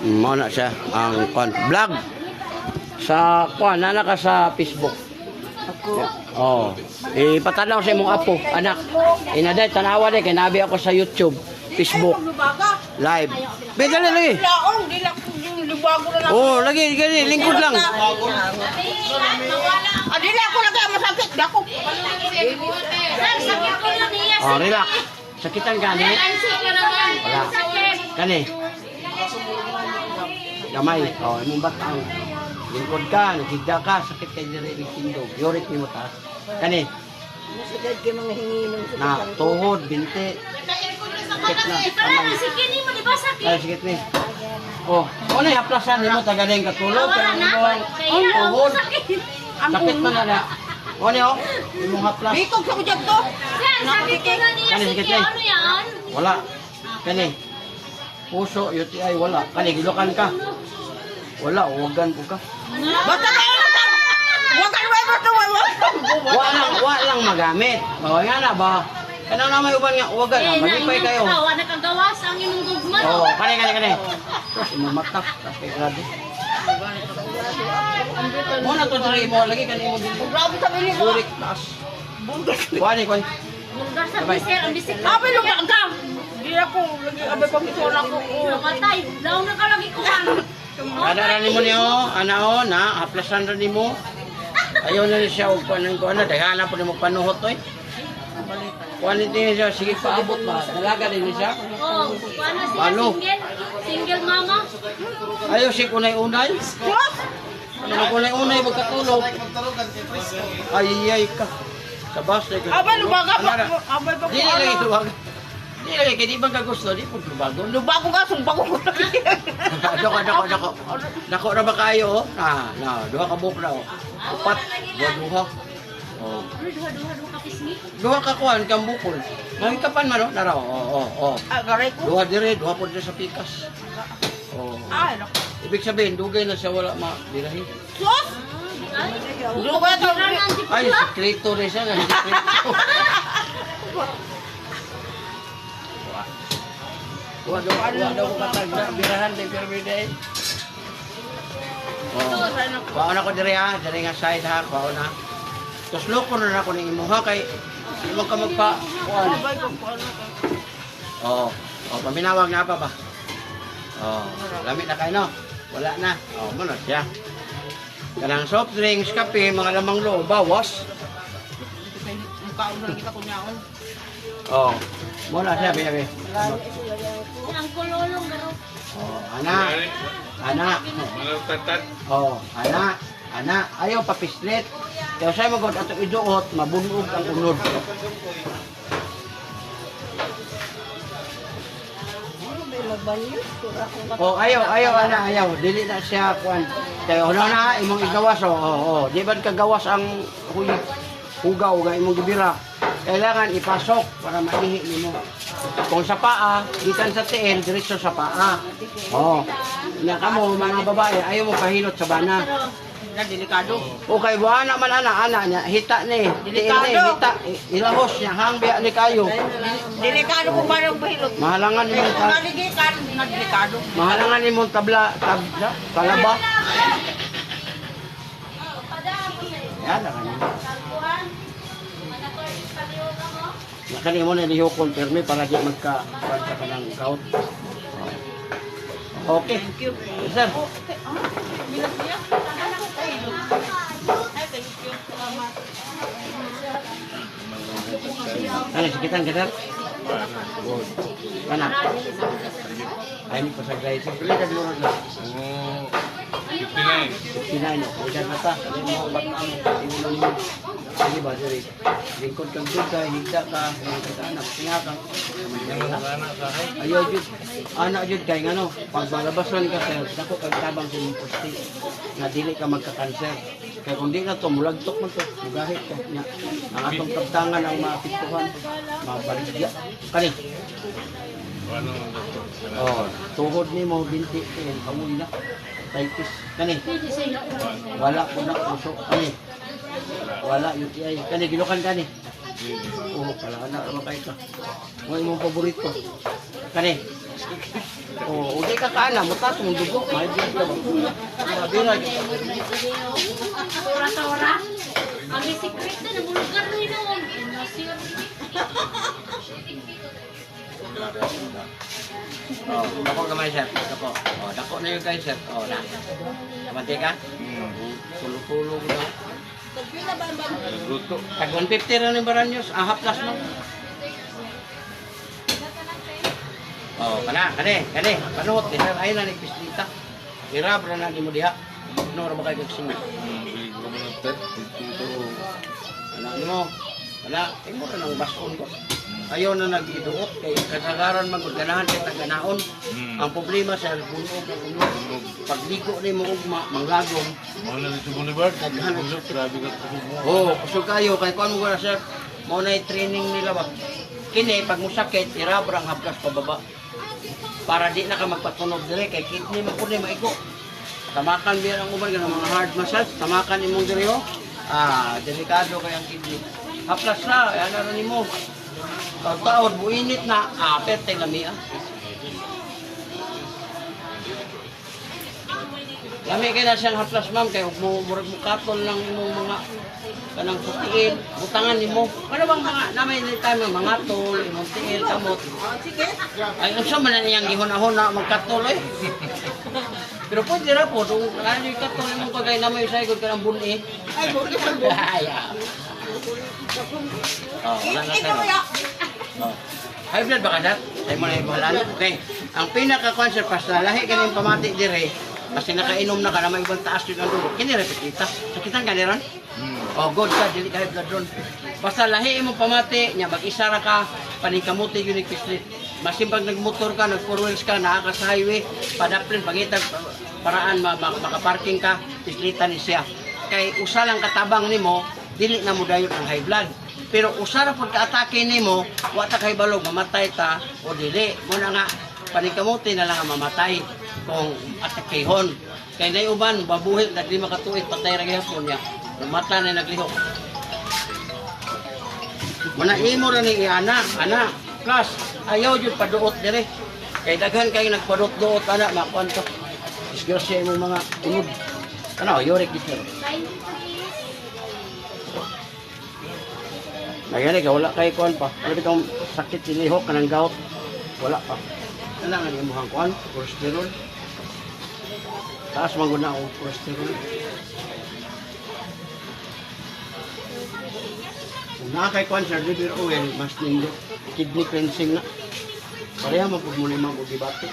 Mao na siya ang vlog sa na ka sa Facebook. Oh, ipatanaw sa imong apo, anak. Inaday tanawa day kay nabi ako sa YouTube, Facebook live. Bigala lagi. Laong dila yung libago na lang. Oh, lagi lingkod lang. Adila ako lagi masakit dako. Sir, sakit ko na niya. Oh, relax. Sakitan gani. Wala. Kani. Gamay. Oh, imong batang. Lingkod ka, nagigda ka, sakit kay diri tindog. Yorik ni mo taas. Kani. Musigad kay mga hinginom Na tuhod, binti. Sakit na. Kamay. Sige ni mo, di ba sakit? Ay, sakit ni. Oh, ano yung haplasan ni mo tagaling katulog? Kaya mo ang tuhod. Sakit man na na. O niyo, imong haplas. Bikog sa kujag to. Sir, sakit ko na niya. Kani, Sige, sakit ni. ano yan? Wala. Kani. Puso, UTI, wala. Kani, gilukan ka. Wala, uwagan po ka. Basta kayo na. Wa ka ba to Wa lang magamit. Bawa nga na ba? Kanang na may uban nga, uwagan na. Magipay kayo. Wala na kagawas ang inyong dugman. Oo, kani. Tapos, imong matak. Tapos, kay grado. Muna to diri mo, lagi ka mo din. Grabe sa bili mo. Burik, taas. Kuani. Bulgar sa Sabay. biser, ang bisik. Abi lu ka. Di ako lagi abay pang ito na ko. Matay, daw na ka lagi kuhan. Ada ra nimo niyo, ana na, haplasan ra nimo. Ayaw na siya og kuan na, daghan po nimo panuhot oy. Kuani din siya, sige paabot ba. Dalaga din siya. Oh, paano siya Paano? single? Single mama? Ayaw si kunay-unay. Ano kunay-unay magkatulog. Ay ka. Sabas na ka. Abay lu baga pa. Ano ra? Abay pa. Di lagi tuwag. Di lagi kay di bang ka gusto, di pud lubago. Lu bago ka sumbago ko. Dako na ba kayo? Duha ka buok na. Upat, duha. Oh. Duha kapisngi. Duha ka kuan kang bukol. Mangikapan man nara. Oh. Ah, garay ko. Duha dire, duha pod sa pikas. Oh. Ay, nako. Ibig sabihin dugay na siya wala mabirahin. Sus! Lu ba to? Ay, sekreto rin siya, nga sekreto. Duha daw ko katag na birahan di pirmide. Oh. Baon ako dire ha, dire nga side ha, baon na. Tapos loko na ako ng imuha kay imo ka magpa kuan. Abay ko ano. Oh, paminawag na pa ba? Oh, lamit na kayo no? Wala na. Oh, muna siya. Kanang soft drinks, kape, mga lamang loob, bawas. Mukhaon na kita kunyaon. Oh, muna siya, biyabi. Ang kululong garo. Oh, anak. Oh, anak. Ayaw papislit. Kaya sa'yo magod ato iduot, mabunog ang unod. Oh, ayaw. Dili na siya kuan. Kaya ano na imong igawas Di ba kagawas ang hugaw nga imong gibira. Kailangan ipasok para maihi nimo. Kung sa paa, gikan sa tiil, diretso sa paa. Oh. Nya kamo mga babae, ayaw mo kahilot sa bana. Na delikado. Okay, buha naman ana niya, hita ni. Delikado. Hita, ilahos niya, hangbiya ni kayo. Delikado ko parang bahilot. Mahalangan ni mong Naligikan, na delikado. mahalangan ni mong kalaba. Yan, nakanyan. Nakani mo na lihokon permi para di magka-parta ka ng gout. Okay. Thank you. Sir. Okay. Bilang siya. Ay, thank you. Salamat. Ano, sakitan ka, sir? Kana? Ay, hindi pa sa grade. Pili ka dito na. 59. Udan na ta. Ano mo, ba't ano? Sige ba, sir? Lingkod kang dugay, higda ka, anak, singa ka. Ayaw, Jud. Anak, Jud, kay nga no, pag malabasan ka, sir, dako kag tabang sa inyong pusti, na dili ka magka-cancer. Kaya kung di na to, mulagtok mo to, mugahit ka. Ang atong tabtangan ang mapituhan, mabaligya. Kani? Oh, tuhod ni mo, binti, kamuy na. Typis. Kani? Wala ko na puso. Kani? Wala, UTI. Kani, gilukan kani? Oo, pala na, makay ka. Mo imong paborito. Kani? Oh, uli ka kaana, mutas mong dugo, may blood ka ba? Mabira, Tora-tora. Ang secret na nabulugan rin noon. Nasir. Oh, dako gamay sir, dako. Oh, dako na yung kay sir. Oh, na. Kamante ka? Tulog-tulog na. Luto. Tag 150 rin yung baranyos, half plus no. Oh, kani. Panuhot, sir, ayun na nagpislita. Irab na ni mo diha. No, ra ba kayo kagsinga? Bili ko naman ng pet. Ito. Ano mo? Wala, imo ra nang baskon ko. Ayaw na nag-iduot kay kasagaran maguganahan kay taganaon. Ang problema sa bunog ng unog. Pagligo ni mo ug manglagom. Mga na dito Boulevard. Daghan ang Boulevard, grabe ka ito mo. Oh, kusog kayo kay kuan mo sir. Mo na training nila ba. Kini pag musakit irabrang haplas pababa. Para di na ka magpatunog dire kay kidney mo kuno maigo. Tamakan biya ang uban ng mga hard massage, tamakan imong dire oh. Delikado kay ang kidney. Haplas na, ana ra nimo. Pagtaod buinit na, pertay lami ah. Lami kay na siyang haplas ma'am kay ug mo murag mo katol lang imong mga kanang putiin, butangan nimo. Ano bang mga namay ni time mga tol, imong tiil kamot. Ay unsa man na niyang gihuna-huna magkatol eh. Pero pwede ra po, kung ano yung katol imong pagay namay sa ikot kanang buni. Ay buni sa buni. Oh, wala na tayo. Oh. High blood ba ka sir? Sa'yo mo na yung bahalan? Okay. Ang pinaka-concert basta lahi ka ng pamati dire, basta nakainom na ka na may ibang taas yun ang dugo. Kini repet kita. Sakitan ka niron? Oh, good ka, dili ka high blood ron. Basta lahi mo pamati, niya mag-isa ra ka, paningkamuti yun yung pislit. Masimpag nagmotor ka, nag-four wheels ka, naaka sa highway, padaplin, pangitag, paraan, makaparking ka, pislitan ni siya. Kay usa lang katabang nimo, dili na mo dayon ang high blood. Pero usara pud ka-atake nimo, wa ta kay balog mamatay ta o dili. Mo na nga paningkamuti na lang ang mamatay kung atakehon. Kay nay uban babuhi nagli makatuig patay ra gyapon niya. Mata na naglihok. Muna imo ra ni ana, kas ayaw jud paduot dire. Kay daghan kay nagpadot-duot ana makuan to. Disgrasya imong mga unod. Ano, yorik dito. Nagyari ka, wala kay kuan pa. Wala kang sakit sinihok ka ng gout. Wala pa. Kailangan yung mukhang kuan, cholesterol. Taas maguna ako cholesterol. Kung nakakay kuan sa liver oil, mas nindo. Kidney cleansing na. Pareha mapagmuli mag-ubibate.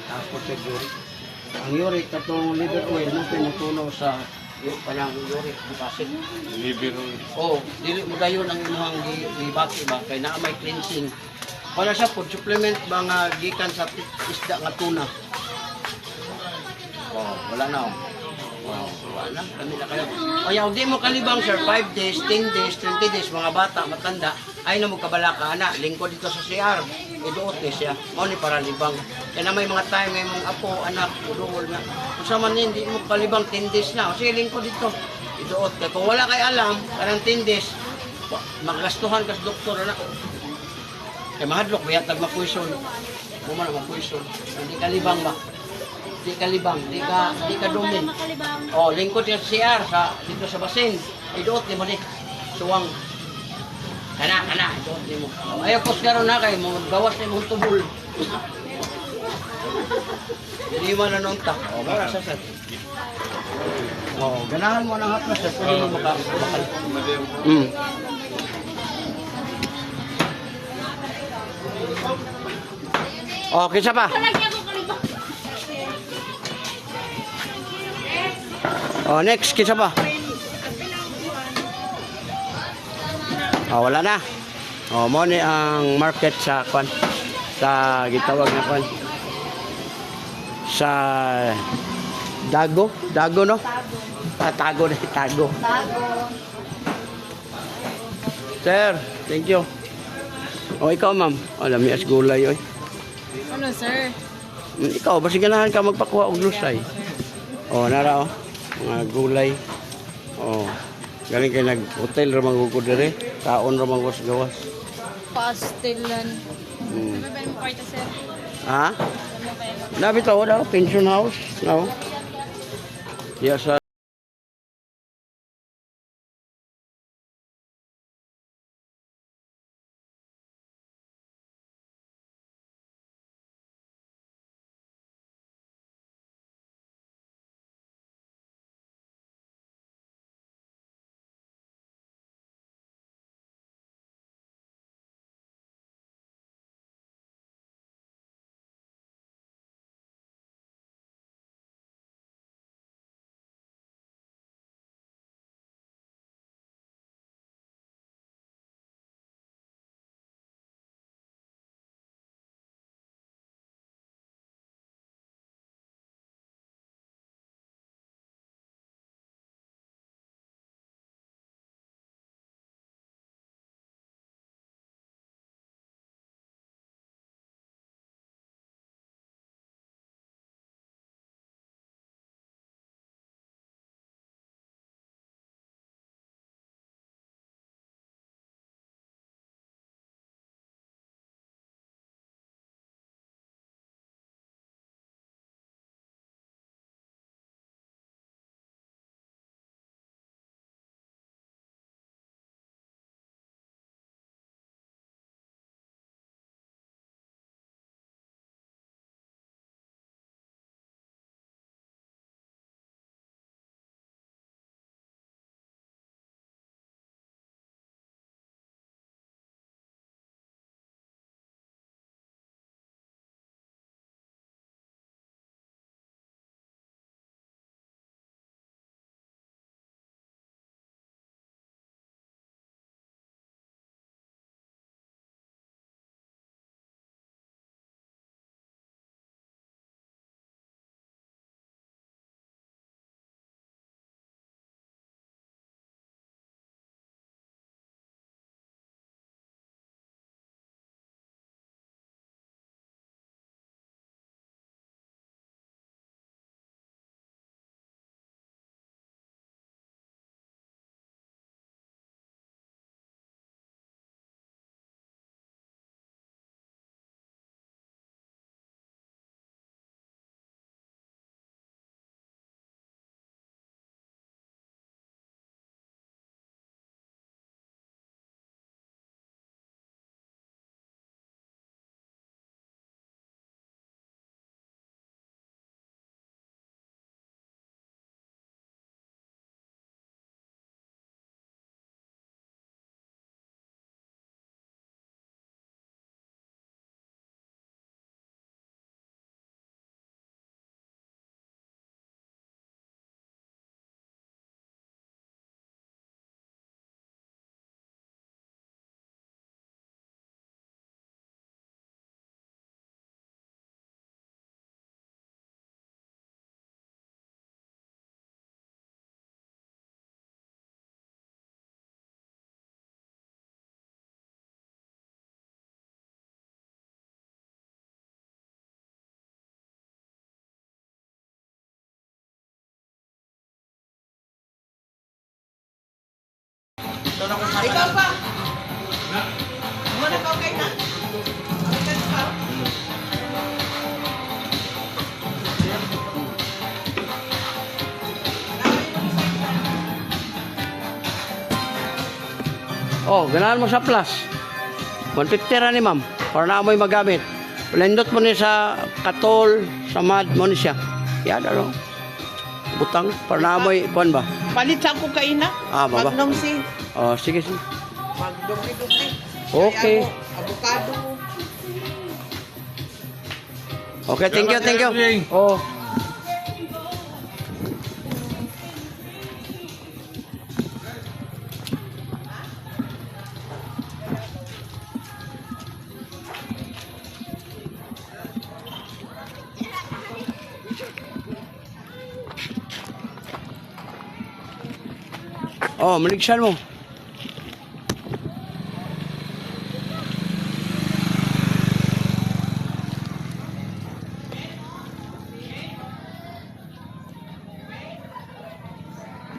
Taas po sa uric. Ang uric, katong liver oil, mo pinutunaw sa yung kanyang uric, bukasin. Liver. Oh, dili mo dayon ang imong gibati ba kay naa may cleansing. Wala siya food supplement ba nga gikan sa isda nga tuna. Oh, wala na oh. Wow, wala na. Kami na kayo. O yaw, di mo kalibang sir, 5 days, 10 days, 20 days, mga bata, matanda, ay na mo kabala ka na, lingkod dito sa CR, iduot ni siya, mo ni para libang. Kaya na may mga time, may mga apo, anak, uduol na. Kung sa man hindi mo kalibang 10 days na, o sige, lingkod dito, iduot. Kaya kung wala kay alam, karang 10 days, magastuhan ka sa doktor, anak. Kaya mahadlok, bayatag mapuison. Muma na mapuison. Hindi kalibang ba? Di ka libang, di ka dumi. Oh, lingkod yung CR sa dito sa basin. Iduot ni mo ni suwang. Kana, iduot ni mo. Oh, ayaw ko sigaro na kay mo gawas ni mo tubol. Hindi mo na nunta. Oh, para sa set. Oh, ganahan mo ng haplas sa pwede mo makal. Oh, kinsa pa? Oh, next, kinsa pa? Oh, wala na. Oh, mo ni ang market sa kwan. Sa gitawag na kwan. Sa Dago no? Tago. Sir, thank you. Oh, ikaw ma'am. Oh, lamias gulay oy. Ano, sir? Ikaw, basi ganahan ka magpakuha og lusay. Oh, nara oh. Mga gulay. Oh. Galing kay nag-hotel ra magugod dire. Kaon ra magwas gawas. Pastilan. Hmm. Ano ba yung party, sir? Ha? Nabitaw daw, pension house. No? Yes, Ikaw pa. Muna ka okay na? Okay ka? Oh, ganahan mo sa plus. 150 ra ni ma'am. Para na mo'y magamit. Blendot mo ni sa katol, sa mad mo ni siya. Yan, ano? Butang. Para na mo'y, kuhan ba? Palit sa ako kayo na. Ah, baba. Magnong si. Oh, sige, sige. Magdumi-dumi. Okay. Avocado. Okay, thank you, thank you. Oh. Oh, maligsan mo.